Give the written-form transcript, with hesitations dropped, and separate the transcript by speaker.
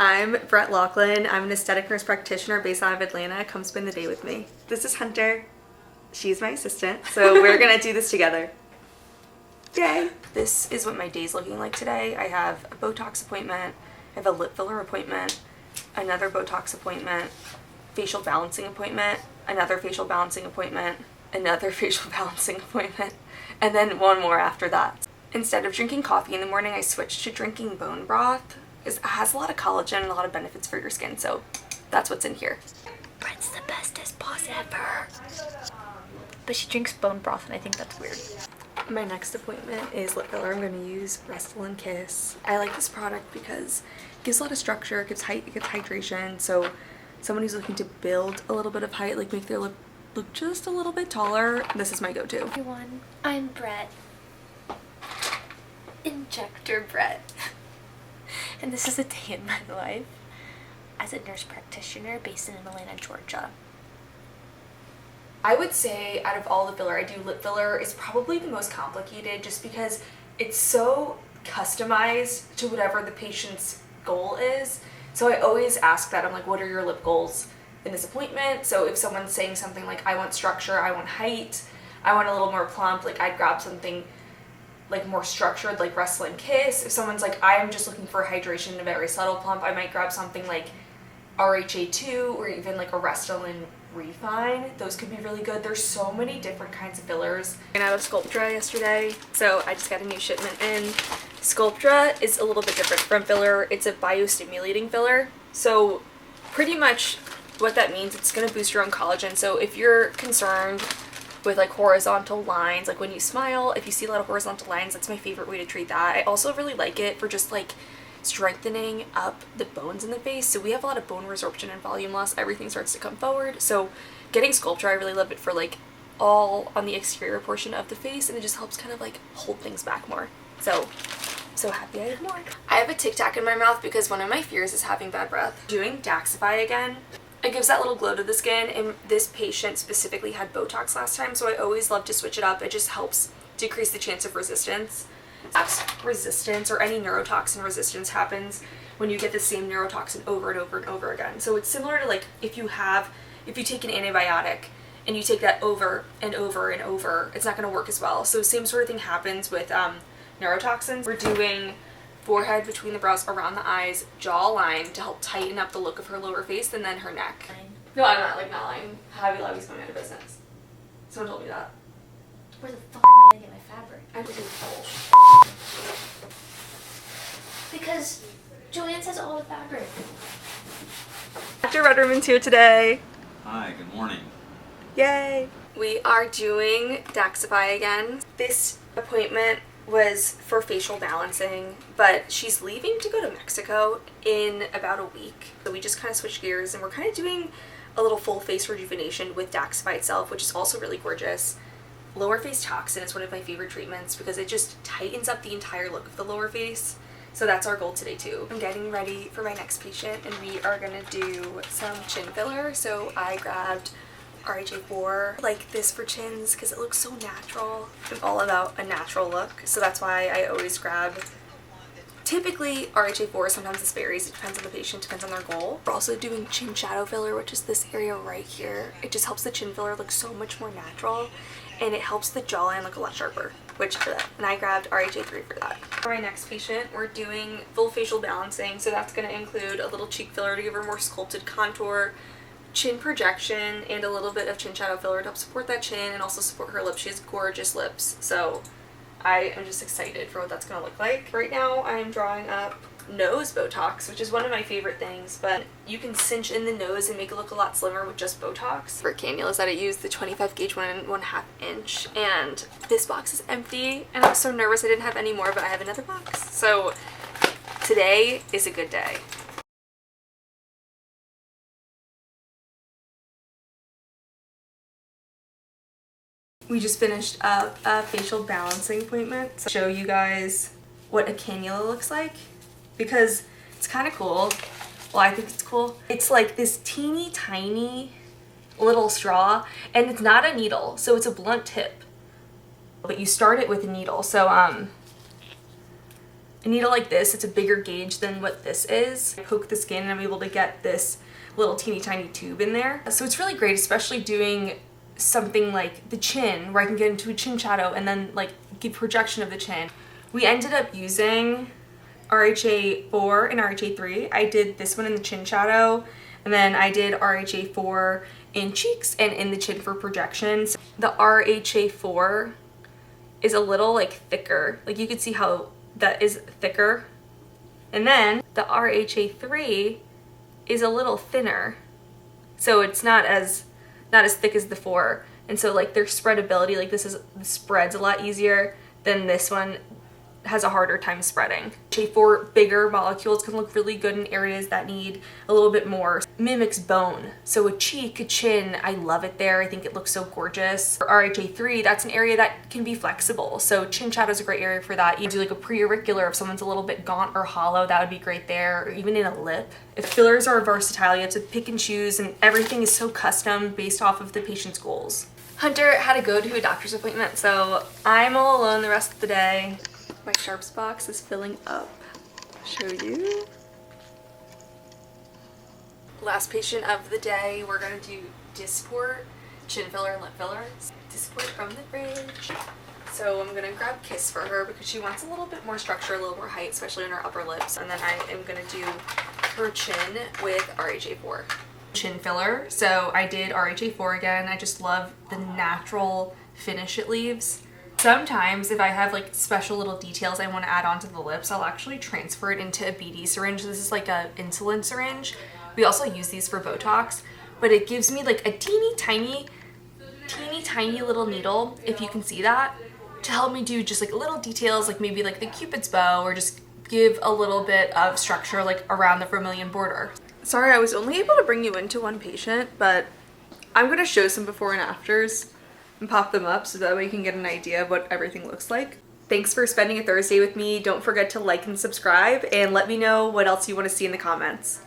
Speaker 1: I'm Brett Laughlin. I'm an aesthetic nurse practitioner based out of Atlanta. Come spend the day with me. This is Hunter. She's my assistant, so we're gonna do this together. Yay! This is what my day's looking like today. I have a Botox appointment, I have a lip filler appointment, another Botox appointment, facial balancing appointment, another facial balancing appointment, another facial balancing appointment, and then one more after that. Instead of drinking coffee in the morning, I switched to drinking bone broth. It has a lot of collagen and a lot of benefits for your skin, so that's what's in here.
Speaker 2: Brett's the bestest boss ever. But she drinks bone broth, and I think that's weird.
Speaker 1: My next appointment is lip filler. I'm going to use Restylane Kiss. I like this product because it gives a lot of structure, it gives hydration, so someone who's looking to build a little bit of height, like make their lip look just a little bit taller, this is my go-to.
Speaker 2: Everyone, I'm Brett. Injector Brett. And this is a day in my life as a nurse practitioner based in Atlanta, Georgia.
Speaker 1: I would say out of all the filler I do, lip filler is probably the most complicated just because it's so customized to whatever the patient's goal is. So I always ask that. I'm like, what are your lip goals in this appointment? So if someone's saying something like, I want structure, I want height, I want a little more plump, like I'd grab something like more structured, like Restylane Kiss. If someone's like, I'm just looking for hydration and a very subtle plump, I might grab something like RHA2 or even like a Restylane Refine. Those could be really good. There's so many different kinds of fillers. I got out of Sculptra yesterday, so I just got a new shipment in. Sculptra is a little bit different from filler. It's a biostimulating filler. So pretty much what that means, it's going to boost your own collagen. So if you're concerned with like horizontal lines, like when you smile, if you see a lot of horizontal lines, that's my favorite way to treat that. I also really like it for just like strengthening up the bones in the face. So we have a lot of bone resorption and volume loss. Everything starts to come forward. So getting Sculptra, I really love it for like all on the exterior portion of the face, and it just helps kind of like hold things back more. So happy I have more. I have a Tic Tac in my mouth because one of my fears is having bad breath. Doing Daxify again. It gives that little glow to the skin, and this patient specifically had Botox last time, so I always love to switch it up. It just helps decrease the chance of resistance. Resistance or any neurotoxin resistance happens when you get the same neurotoxin over and over and over again. So it's similar to like if you take an antibiotic and you take that over and over and over, it's not going to work as well. So same sort of thing happens with neurotoxins. We're doing forehead, between the brows, around the eyes, jawline to help tighten up the look of her lower face, and then her neck. No, I'm not lying. Hobby Lobby's going out of business. Someone told me that.
Speaker 2: Where the fuck am I gonna get my fabric?
Speaker 1: I'm just
Speaker 2: Because Joanne says all the fabric.
Speaker 1: Dr. Rudderman's here today.
Speaker 3: Hi, good morning.
Speaker 1: Yay! We are doing Daxify again. This appointment was for facial balancing, but she's leaving to go to Mexico in about a week. So we just kind of switched gears and we're kind of doing a little full face rejuvenation with Daxify itself, which is also really gorgeous. Lower face toxin is one of my favorite treatments because it just tightens up the entire look of the lower face. So that's our goal today too. I'm getting ready for my next patient and we are gonna do some chin filler. So I grabbed RHA4 like this for chins because it looks so natural. I'm all about a natural look, so that's why I always grab typically RHA4. Sometimes this varies, it depends on the patient, depends on their goal. We're also doing chin shadow filler, which is this area right here. It just helps the chin filler look so much more natural, and it helps the jawline look a lot sharper, and I grabbed RHA3 for that. For my next patient, we're doing full facial balancing, so that's going to include a little cheek filler to give her more sculpted contour, chin projection, and a little bit of chin shadow filler to help support that chin and also support her lips. She has gorgeous lips, so I am just excited for what that's going to look like. Right now I'm drawing up nose Botox, which is one of my favorite things, but you can cinch in the nose and make it look a lot slimmer with just Botox. For cannulas that I used, the 25 gauge 1.5 inch, and this box is empty and I was so nervous I didn't have any more, but I have another box. So today is a good day. We just finished up a facial balancing appointment to show you guys what a cannula looks like, because it's kind of cool. Well, I think it's cool. It's like this teeny tiny little straw, and it's not a needle, so it's a blunt tip, but you start it with a needle. So a needle like this. It's a bigger gauge than what this is. I poke the skin and I'm able to get this little teeny tiny tube in there. So it's really great, especially doing something like the chin, where I can get into a chin shadow and then like give projection of the chin. We ended up using RHA4 and RHA3. I did this one in the chin shadow, and then I did RHA4 in cheeks and in the chin for projections. The RHA4 is a little like thicker. Like you can see how that is thicker. And then the RHA3 is a little thinner. So it's not as thick as the 4. And so like their spreadability, like this spreads a lot easier than this one has a harder time spreading. RHA4 bigger molecules can look really good in areas that need a little bit more. Mimics bone. So a cheek, a chin, I love it there. I think it looks so gorgeous. For RHA3, that's an area that can be flexible. So chin shadow is a great area for that. You do like a pre-auricular if someone's a little bit gaunt or hollow, that would be great there, or even in a lip. If fillers are versatile, you have to pick and choose, and everything is so custom based off of the patient's goals. Hunter had to go to a doctor's appointment, so I'm all alone the rest of the day. My Sharps box is filling up. I'll show you. Last patient of the day, we're gonna do Dysport, chin filler and lip fillers. Dysport from the fridge. So I'm gonna grab Kiss for her because she wants a little bit more structure, a little more height, especially in her upper lips. And then I am gonna do her chin with RHA4. Chin filler, so I did RHA4 again. I just love the natural finish it leaves. Sometimes if I have like special little details I want to add onto the lips, I'll actually transfer it into a BD syringe. This is like a insulin syringe. We also use these for Botox, but it gives me like a teeny tiny little needle, if you can see that, to help me do just like little details, like maybe like the Cupid's bow, or just give a little bit of structure like around the vermilion border. Sorry, I was only able to bring you into one patient, but I'm going to show some before and afters and pop them up so that way you can get an idea of what everything looks like. Thanks for spending a Thursday with me. Don't forget to like and subscribe, and let me know what else you want to see in the comments.